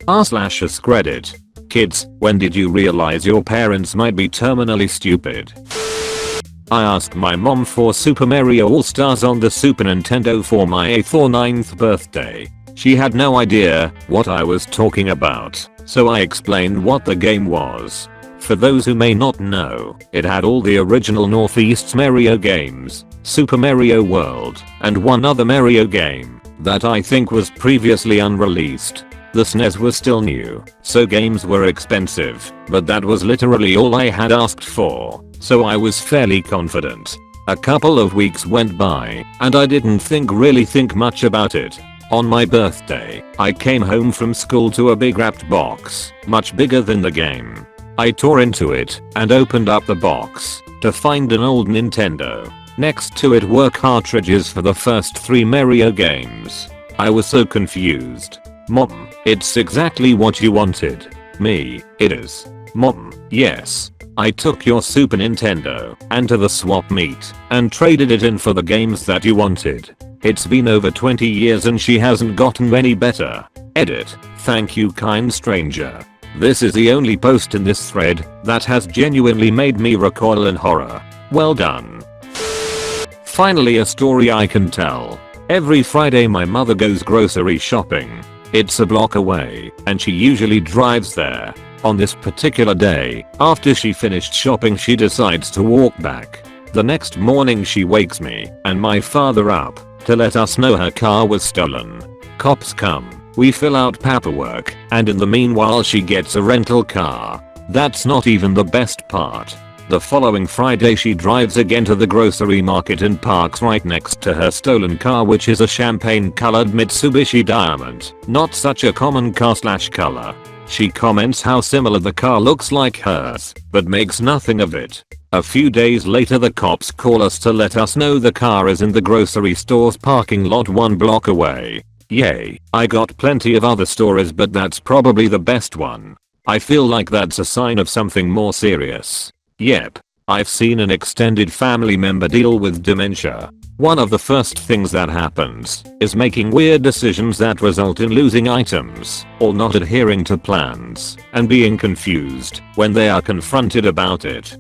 r/AskReddit. Kids, when did you realize your parents might be terminally stupid? I asked my mom for Super Mario All-Stars on the Super Nintendo for my 8th or 9th birthday. She had no idea what I was talking about, so I explained what the game was. For those who may not know, it had all the original Northeast's Mario games, Super Mario World, and one other Mario game that I think was previously unreleased. The SNES was still new, so games were expensive, but that was literally all I had asked for, so I was fairly confident. A couple of weeks went by, and I didn't really think much about it. On my birthday, I came home from school to a big wrapped box, much bigger than the game. I tore into it and opened up the box to find an old Nintendo. Next to it were cartridges for the first 3 Mario games. I was so confused. Mom, it's exactly what you wanted. Me, it is. Mom, yes. I took your Super Nintendo and to the swap meet and traded it in for the games that you wanted. It's been over 20 years and she hasn't gotten any better. Edit. Thank you, kind stranger. This is the only post in this thread that has genuinely made me recoil in horror. Well done. Finally, a story I can tell. Every Friday my mother goes grocery shopping. It's a block away, and she usually drives there. On this particular day, after she finished shopping, she decides to walk back. The next morning she wakes me and my father up to let us know her car was stolen. Cops come, we fill out paperwork, and in the meanwhile she gets a rental car. That's not even the best part. The following Friday she drives again to the grocery market and parks right next to her stolen car, which is a champagne-colored Mitsubishi Diamond. Not such a common car/color. She comments how similar the car looks like hers, but makes nothing of it. A few days later the cops call us to let us know the car is in the grocery store's parking lot 1 block away. Yay, I got plenty of other stories, but that's probably the best one. I feel like that's a sign of something more serious. Yep, I've seen an extended family member deal with dementia. One of the first things that happens is making weird decisions that result in losing items or not adhering to plans and being confused when they are confronted about it.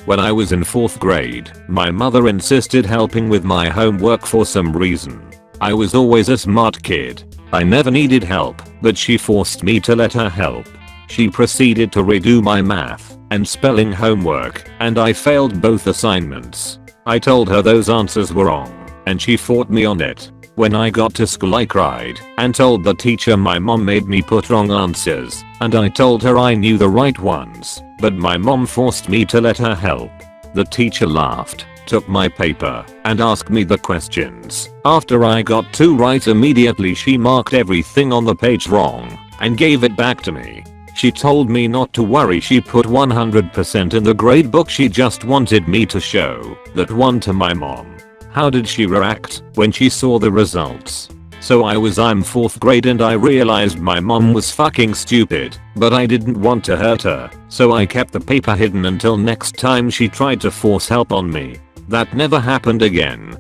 When I was in 4th grade, my mother insisted helping with my homework for some reason. I was always a smart kid. I never needed help, but she forced me to let her help. She proceeded to redo my math and spelling homework, and I failed both assignments. I told her those answers were wrong, and she fought me on it. When I got to school I cried and told the teacher my mom made me put wrong answers, and I told her I knew the right ones, but my mom forced me to let her help. The teacher laughed, took my paper, and asked me the questions. After I got 2 right immediately she marked everything on the page wrong and gave it back to me. She told me not to worry, she put 100% in the grade book. She just wanted me to show that one to my mom. How did she react when she saw the results? So I'm 4th grade and I realized my mom was fucking stupid, but I didn't want to hurt her, so I kept the paper hidden until next time she tried to force help on me. That never happened again.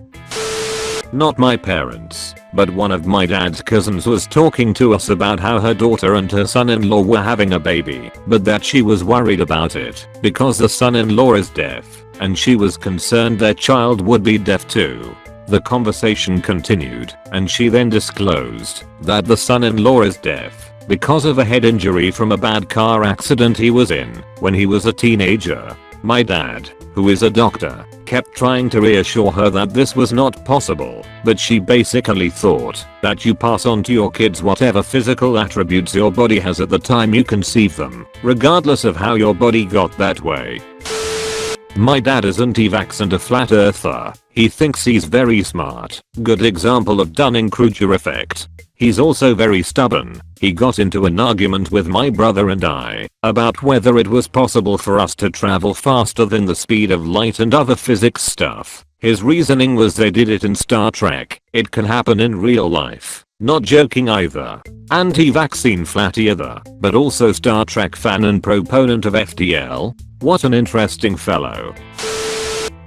Not my parents, but one of my dad's cousins was talking to us about how her daughter and her son-in-law were having a baby, but that she was worried about it because the son-in-law is deaf, and she was concerned their child would be deaf too. The conversation continued, and she then disclosed that the son-in-law is deaf because of a head injury from a bad car accident he was in when he was a teenager. My dad, who is a doctor, kept trying to reassure her that this was not possible, but she basically thought that you pass on to your kids whatever physical attributes your body has at the time you conceive them, regardless of how your body got that way. My dad is anti-vax and a flat earther. He thinks he's very smart. Good example of Dunning-Kruger effect. He's also very stubborn. He got into an argument with my brother and I about whether it was possible for us to travel faster than the speed of light and other physics stuff. His reasoning was they did it in Star Trek. It can happen in real life. Not joking either. Anti-vaccine flat earther, but also Star Trek fan and proponent of FTL. What an interesting fellow.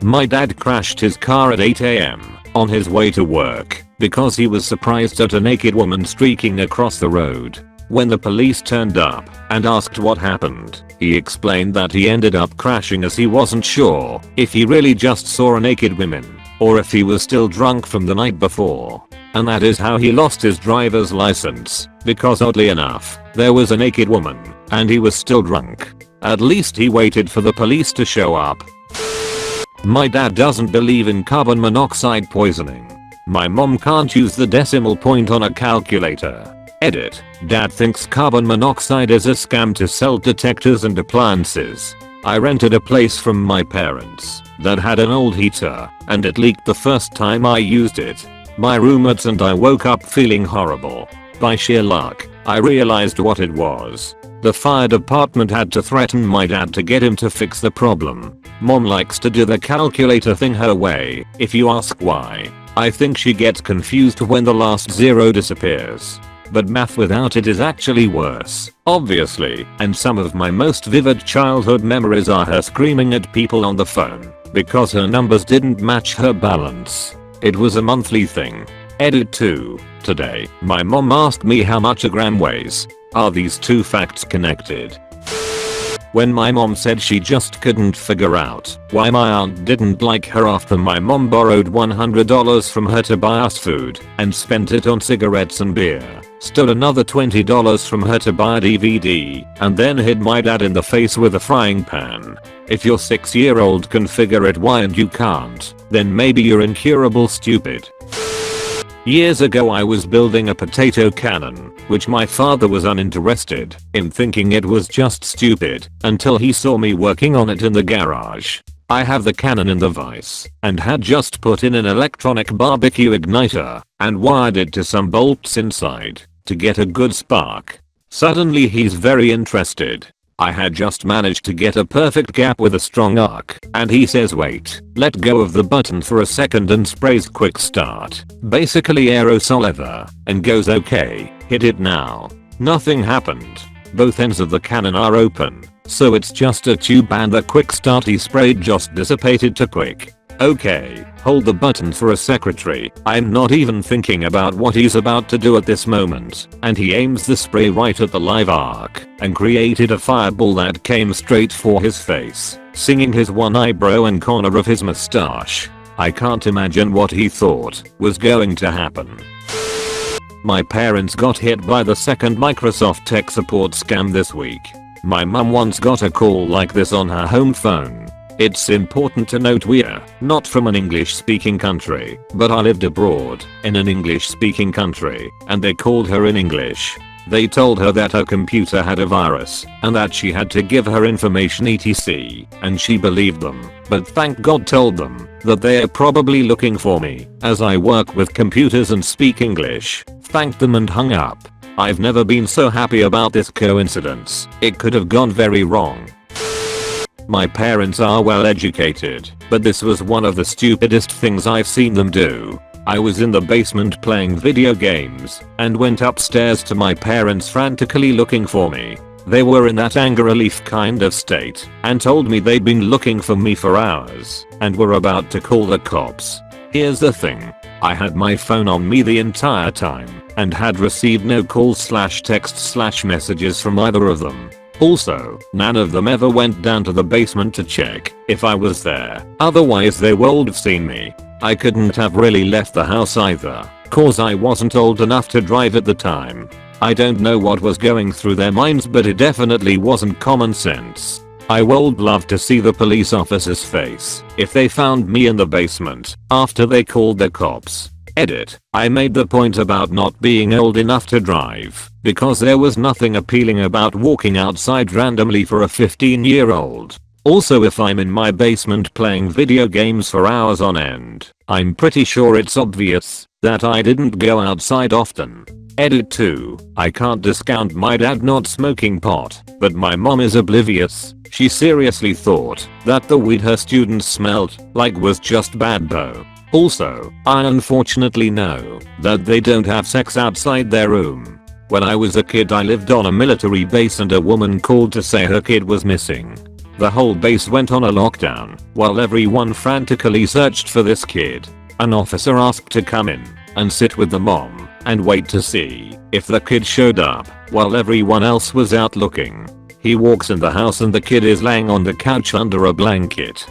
My dad crashed his car at 8 AM on his way to work because he was surprised at a naked woman streaking across the road. When the police turned up and asked what happened, he explained that he ended up crashing as he wasn't sure if he really just saw a naked woman or if he was still drunk from the night before. And that is how he lost his driver's license, because oddly enough, there was a naked woman and he was still drunk. At least he waited for the police to show up. My dad doesn't believe in carbon monoxide poisoning. My mom can't use the decimal point on a calculator. Edit. Dad thinks carbon monoxide is a scam to sell detectors and appliances. I rented a place from my parents that had an old heater and it leaked the first time I used it. My roommates and I woke up feeling horrible. By sheer luck, I realized what it was. The fire department had to threaten my dad to get him to fix the problem. Mom likes to do the calculator thing her way, if you ask why. I think she gets confused when the last zero disappears. But math without it is actually worse, obviously, and some of my most vivid childhood memories are her screaming at people on the phone because her numbers didn't match her balance. It was a monthly thing. Edit 2. Today, my mom asked me how much a gram weighs. Are these two facts connected? When my mom said she just couldn't figure out why my aunt didn't like her after my mom borrowed $100 from her to buy us food and spent it on cigarettes and beer, stole another $20 from her to buy a DVD, and then hit my dad in the face with a frying pan. If your 6-year-old can figure it why and you can't, then maybe you're incurable stupid. Years ago I was building a potato cannon, which my father was uninterested in, thinking it was just stupid, until he saw me working on it in the garage. I have the cannon in the vise and had just put in an electronic barbecue igniter and wired it to some bolts inside to get a good spark. Suddenly he's very interested. I had just managed to get a perfect gap with a strong arc, and he says wait, let go of the button for a second and sprays quick start, basically aerosol ever, and goes okay, hit it now. Nothing happened. Both ends of the cannon are open, so it's just a tube and the quick start he sprayed just dissipated to quick. Okay, hold the button for a secretary. I'm not even thinking about what he's about to do at this moment, and he aims the spray right at the live arc and created a fireball that came straight for his face, singing his one eyebrow and corner of his mustache. I can't imagine what he thought was going to happen. My parents got hit by the second Microsoft tech support scam this week. My mum once got a call like this on her home phone. It's important to note we're not from an English speaking country, but I lived abroad in an English speaking country, and they called her in English. They told her that her computer had a virus and that she had to give her information etc, and she believed them, but thank God told them that they are probably looking for me as I work with computers and speak English, thanked them and hung up. I've never been so happy about this coincidence. It could have gone very wrong. My parents are well educated, but this was one of the stupidest things I've seen them do. I was in the basement playing video games and went upstairs to my parents frantically looking for me. They were in that anger relief kind of state and told me they'd been looking for me for hours and were about to call the cops. Here's the thing. I had my phone on me the entire time and had received no calls/text/messages from either of them. Also, none of them ever went down to the basement to check if I was there, otherwise they would have seen me. I couldn't have really left the house either, cause I wasn't old enough to drive at the time. I don't know what was going through their minds, but it definitely wasn't common sense. I would love to see the police officer's face if they found me in the basement after they called the cops. Edit. I made the point about not being old enough to drive because there was nothing appealing about walking outside randomly for a 15-year-old. Also, if I'm in my basement playing video games for hours on end, I'm pretty sure it's obvious that I didn't go outside often. Edit 2. I can't discount my dad not smoking pot, but my mom is oblivious. She seriously thought that the weed her students smelled like was just bad bow. Also, I unfortunately know that they don't have sex outside their room. When I was a kid I lived on a military base and a woman called to say her kid was missing. The whole base went on a lockdown while everyone frantically searched for this kid. An officer asked to come in and sit with the mom and wait to see if the kid showed up while everyone else was out looking. He walks in the house and the kid is laying on the couch under a blanket.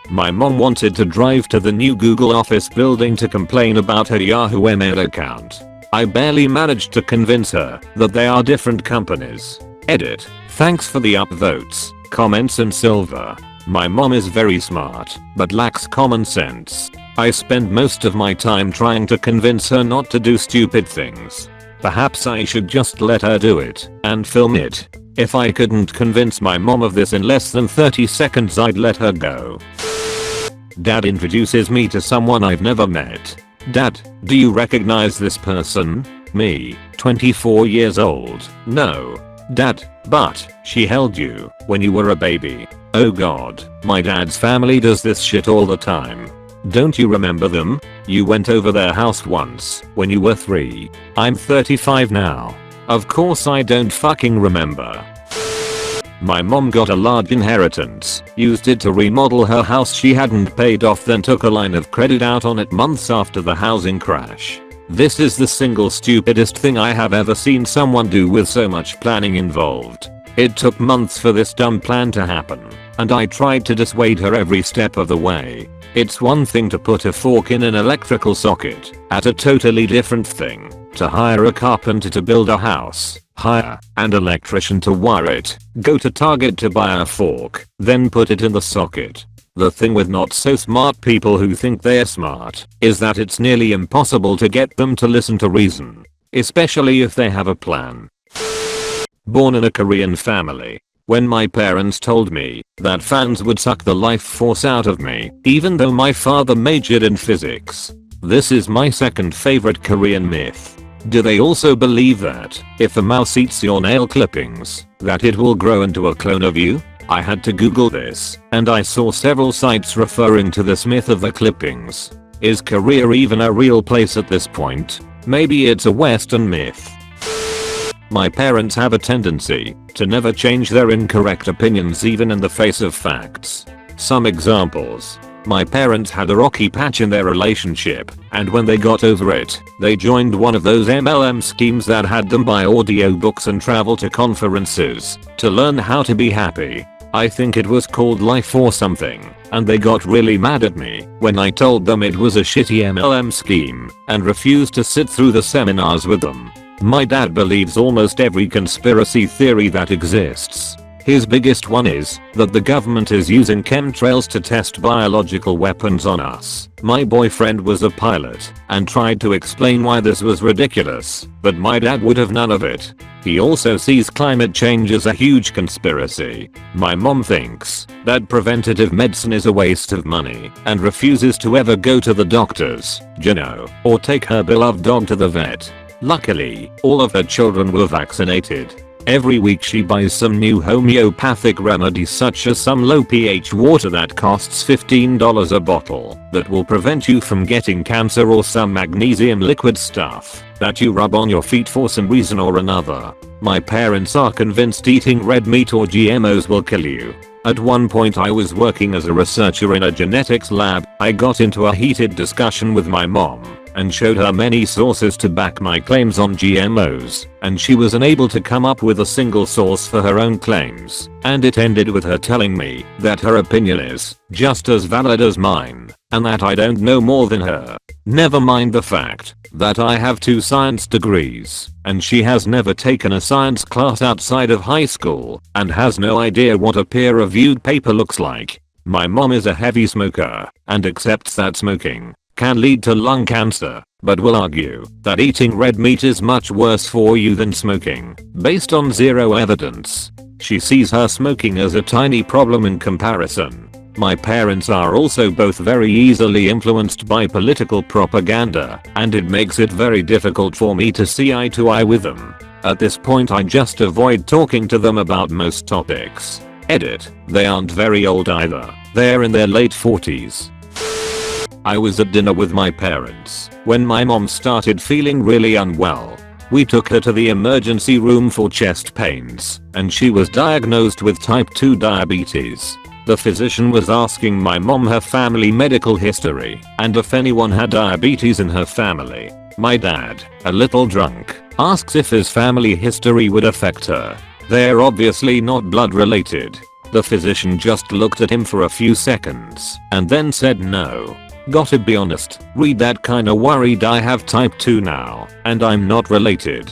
My mom wanted to drive to the new Google office building to complain about her Yahoo email account. I barely managed to convince her that they are different companies. Edit. Thanks for the upvotes, comments and silver. My mom is very smart, but lacks common sense. I spend most of my time trying to convince her not to do stupid things. Perhaps I should just let her do it and film it. If I couldn't convince my mom of this in less than 30 seconds, I'd let her go. Dad introduces me to someone I've never met. Dad, do you recognize this person? Me, 24 years old. No. Dad, but she held you when you were a baby. Oh god, my dad's family does this shit all the time. Don't you remember them? You went over their house once when you were 3. I'm 35 now. Of course I don't fucking remember. My mom got a large inheritance, used it to remodel her house she hadn't paid off, then took a line of credit out on it months after the housing crash. This is the single stupidest thing I have ever seen someone do with so much planning involved. It took months for this dumb plan to happen, and I tried to dissuade her every step of the way. It's one thing to put a fork in an electrical socket, at a totally different thing to hire a carpenter to build a house, hire an electrician to wire it, go to Target to buy a fork, then put it in the socket. The thing with not so smart people who think they're smart is that it's nearly impossible to get them to listen to reason, especially if they have a plan. Born in a Korean family. When my parents told me that fans would suck the life force out of me, even though my father majored in physics. This is my second favorite Korean myth. Do they also believe that if a mouse eats your nail clippings, that it will grow into a clone of you? I had to Google this, and I saw several sites referring to this myth of the clippings. Is Korea even a real place at this point? Maybe it's a Western myth. My parents have a tendency to never change their incorrect opinions even in the face of facts. Some examples. My parents had a rocky patch in their relationship, and when they got over it, they joined one of those MLM schemes that had them buy audiobooks and travel to conferences to learn how to be happy. I think it was called Life or something, and they got really mad at me when I told them it was a shitty MLM scheme and refused to sit through the seminars with them. My dad believes almost every conspiracy theory that exists. His biggest one is that the government is using chemtrails to test biological weapons on us. My boyfriend was a pilot and tried to explain why this was ridiculous, but my dad would have none of it. He also sees climate change as a huge conspiracy. My mom thinks that preventative medicine is a waste of money and refuses to ever go to the doctors, or take her beloved dog to the vet. Luckily, all of her children were vaccinated. Every week she buys some new homeopathic remedies such as some low pH water that costs $15 a bottle that will prevent you from getting cancer, or some magnesium liquid stuff that you rub on your feet for some reason or another. My parents are convinced eating red meat or GMOs will kill you. At one point I was working as a researcher in a genetics lab. I got into a heated discussion with my mom and showed her many sources to back my claims on GMOs, and she was unable to come up with a single source for her own claims, and it ended with her telling me that her opinion is just as valid as mine, and that I don't know more than her. Never mind the fact that I have 2 science degrees, and she has never taken a science class outside of high school, and has no idea what a peer-reviewed paper looks like. My mom is a heavy smoker, and accepts that smoking can lead to lung cancer, but will argue that eating red meat is much worse for you than smoking, based on zero evidence. She sees her smoking as a tiny problem in comparison. My parents are also both very easily influenced by political propaganda, and it makes it very difficult for me to see eye to eye with them. At this point I just avoid talking to them about most topics. Edit. They aren't very old either. They're in their late 40s. I was at dinner with my parents when my mom started feeling really unwell. We took her to the emergency room for chest pains, and she was diagnosed with type 2 diabetes. The physician was asking my mom her family medical history and if anyone had diabetes in her family. My dad, a little drunk, asks if his family history would affect her. They're obviously not blood related. The physician just looked at him for a few seconds and then said no. Gotta be honest, read that kinda worried. I have type 2 now, and I'm not related.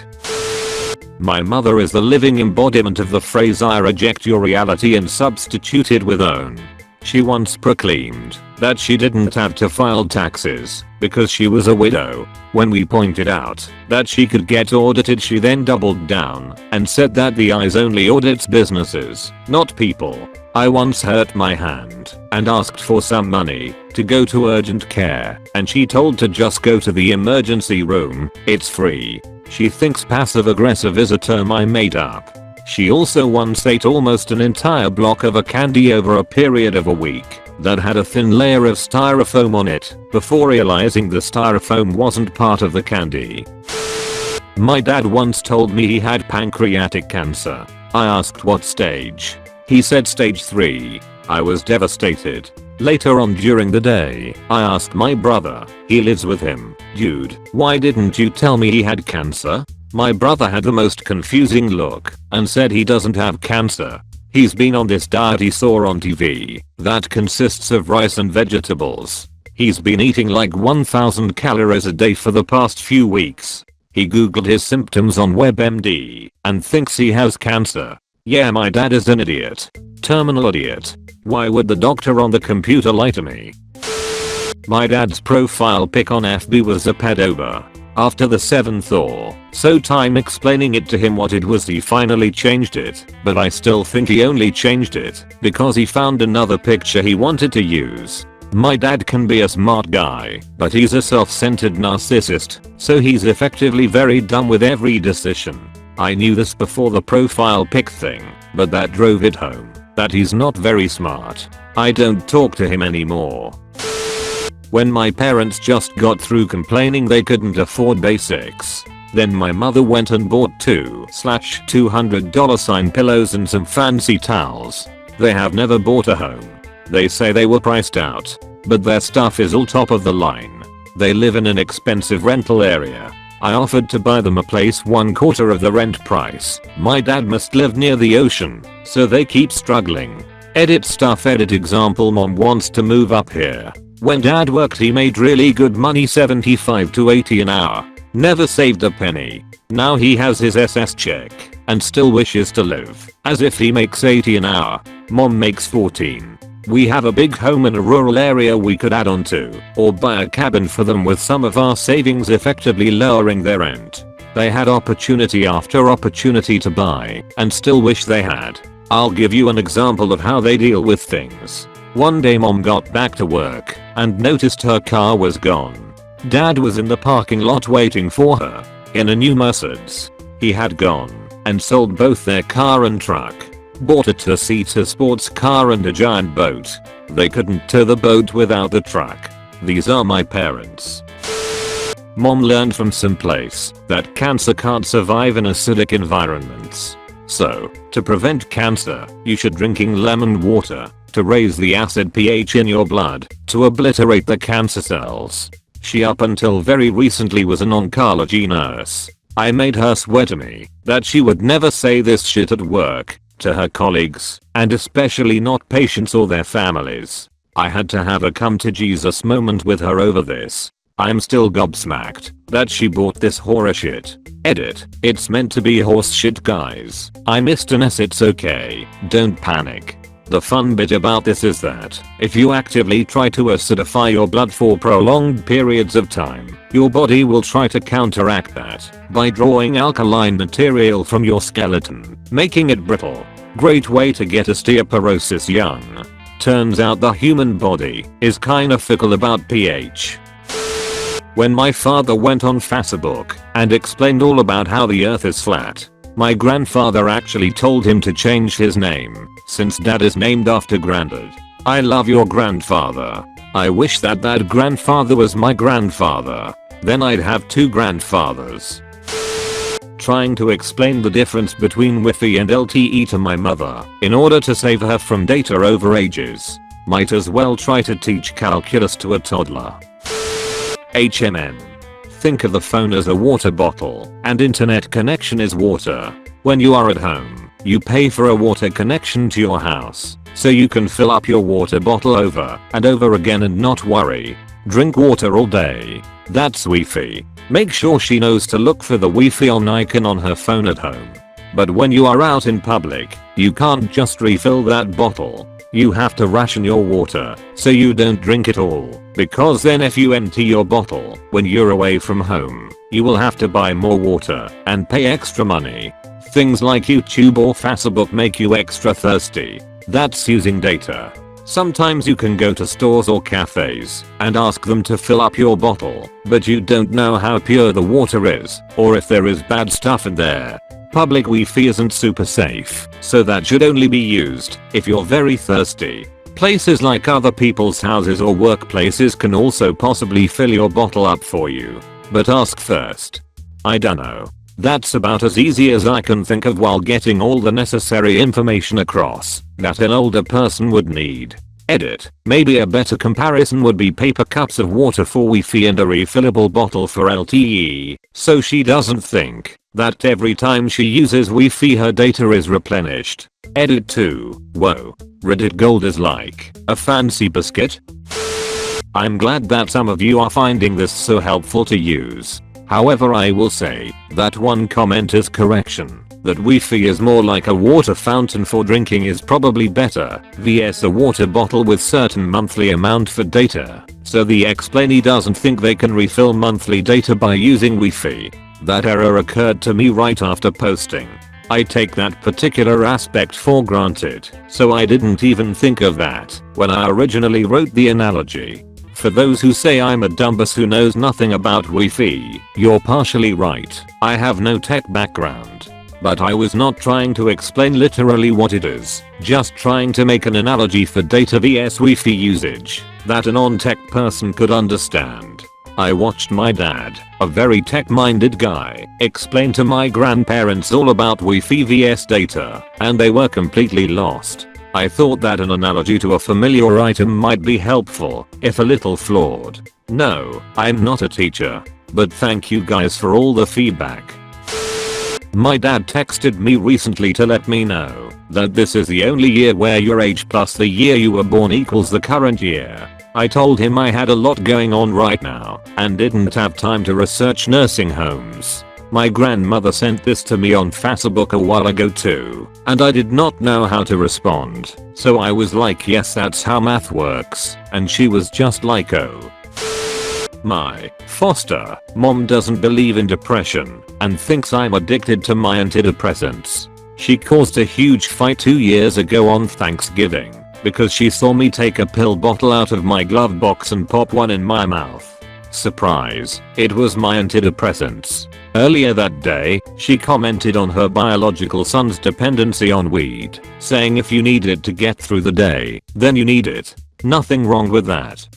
My mother is the living embodiment of the phrase "I reject your reality and substitute it with own." She once proclaimed that she didn't have to file taxes because she was a widow. When we pointed out that she could get audited, she then doubled down and said that the eyes only audits businesses, not people. I once hurt my hand and asked for some money to go to urgent care, and she told to just go to the emergency room, it's free. She thinks passive aggressive is a term I made up. She also once ate almost an entire block of a candy over a period of a week that had a thin layer of styrofoam on it before realizing the styrofoam wasn't part of the candy. My dad once told me he had pancreatic cancer. I asked what stage. He said stage 3. I was devastated. Later on during the day, I asked my brother, he lives with him, "Dude, why didn't you tell me he had cancer?" My brother had the most confusing look and said he doesn't have cancer. He's been on this diet he saw on TV that consists of rice and vegetables. He's been eating like 1000 calories a day for the past few weeks. He googled his symptoms on WebMD and thinks he has cancer. Yeah, my dad is an idiot. Terminal idiot. Why would the doctor on the computer lie to me? My dad's profile pic on FB was a pedober. After the 7th or so time explaining it to him what it was, he finally changed it, but I still think he only changed it because he found another picture he wanted to use. My dad can be a smart guy, but he's a self-centered narcissist, so he's effectively very dumb with every decision. I knew this before the profile pic thing, but that drove it home that he's not very smart. I don't talk to him anymore. When my parents just got through complaining they couldn't afford basics, then my mother went and bought $200 pillows and some fancy towels. They have never bought a home. They say they were priced out, but their stuff is all top of the line. They live in an expensive rental area. I offered to buy them a place 1/4 of the rent price. My dad must live near the ocean, so they keep struggling. Edit stuff. Edit example. Mom wants to move up here. When dad worked he made really good money, 75 to 80 an hour. Never saved a penny. Now he has his SS check and still wishes to live as if he makes 80 an hour. Mom makes 14. We have a big home in a rural area we could add on to, or buy a cabin for them with some of our savings, effectively lowering their rent. They had opportunity after opportunity to buy and still wish they had. I'll give you an example of how they deal with things. One day mom got back to work and noticed her car was gone. Dad was in the parking lot waiting for her in a new Mercedes. He had gone and sold both their car and truck. Bought a 2-seater sports car and a giant boat. They couldn't tow the boat without the truck. These are my parents. Mom learned from someplace that cancer can't survive in acidic environments. So, to prevent cancer, you should drinking lemon water to raise the acid pH in your blood to obliterate the cancer cells. She up until very recently was an oncology nurse. I made her swear to me that she would never say this shit at work to her colleagues, and especially not patients or their families. I had to have a come to Jesus moment with her over this. I'm still gobsmacked that she bought this horror shit. Edit. It's meant to be horse shit, guys. I missed an S. It's okay. Don't panic. The fun bit about this is that if you actively try to acidify your blood for prolonged periods of time, your body will try to counteract that by drawing alkaline material from your skeleton, making it brittle. Great way to get osteoporosis young. Turns out the human body is kinda fickle about pH. When my father went on Facebook and explained all about how the earth is flat, my grandfather actually told him to change his name, since dad is named after granddad. I love your grandfather. I wish that grandfather was my grandfather. Then I'd have 2 grandfathers. Trying to explain the difference between Wi-Fi and LTE to my mother in order to save her from data overages. Might as well try to teach calculus to a toddler. HMN. think of the phone as a water bottle and internet connection is water. When you are at home, you pay for a water connection to your house so you can fill up your water bottle over and over again and not worry. Drink water all day. That's Wi-Fi. Make sure she knows to look for the Wi-Fi on icon on her phone at home. But when you are out in public, you can't just refill that bottle. You have to ration your water so you don't drink it all, because then if you empty your bottle when you're away from home, you will have to buy more water and pay extra money. Things like YouTube or Facebook make you extra thirsty. That's using data. Sometimes you can go to stores or cafes and ask them to fill up your bottle, but you don't know how pure the water is or if there is bad stuff in there. Public Wi-Fi isn't super safe, so that should only be used if you're very thirsty. Places like other people's houses or workplaces can also possibly fill your bottle up for you, but ask first. I dunno. That's about as easy as I can think of while getting all the necessary information across that an older person would need. Edit. Maybe a better comparison would be paper cups of water for Wi-Fi and a refillable bottle for LTE, so she doesn't think that every time she uses Wi-Fi her data is replenished. Edit 2. Whoa. Reddit gold is like a fancy biscuit? I'm glad that some of you are finding this so helpful to use. However, I will say that one comment is correction. That Wi-Fi is more like a water fountain for drinking is probably better, vs a water bottle with certain monthly amount for data, so the explainee doesn't think they can refill monthly data by using Wi-Fi. That error occurred to me right after posting. I take that particular aspect for granted, so I didn't even think of that when I originally wrote the analogy. For those who say I'm a dumbass who knows nothing about Wi-Fi, you're partially right. I have no tech background. But I was not trying to explain literally what it is, just trying to make an analogy for data vs Wi-Fi usage that a non-tech person could understand. I watched my dad, a very tech-minded guy, explain to my grandparents all about Wi-Fi vs data, and they were completely lost. I thought that an analogy to a familiar item might be helpful, if a little flawed. No, I'm not a teacher. But thank you guys for all the feedback. My dad texted me recently to let me know that this is the only year where your age plus the year you were born equals the current year. I told him I had a lot going on right now and didn't have time to research nursing homes. My grandmother sent this to me on Facebook a while ago too, and I did not know how to respond. So I was like, yes, that's how math works, and she was just like, oh. My foster mom doesn't believe in depression and thinks I'm addicted to my antidepressants. She caused a huge fight 2 years ago on Thanksgiving because she saw me take a pill bottle out of my glove box and pop one in my mouth. Surprise, it was my antidepressants. Earlier that day, she commented on her biological son's dependency on weed, saying if you need it to get through the day, then you need it. Nothing wrong with that.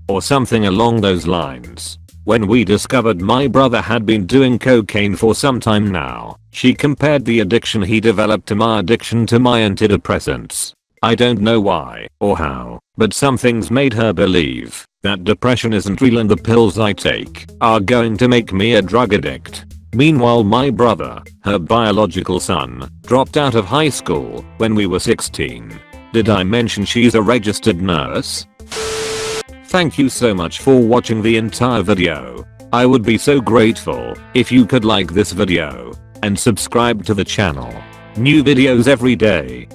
Or something along those lines. When we discovered my brother had been doing cocaine for some time now, she compared the addiction he developed to my addiction to my antidepressants. I don't know why or how, but some things made her believe that depression isn't real and the pills I take are going to make me a drug addict. Meanwhile, my brother, her biological son, dropped out of high school when we were 16. Did I mention she's a registered nurse? Thank you so much for watching the entire video. I would be so grateful if you could like this video and subscribe to the channel. New videos every day.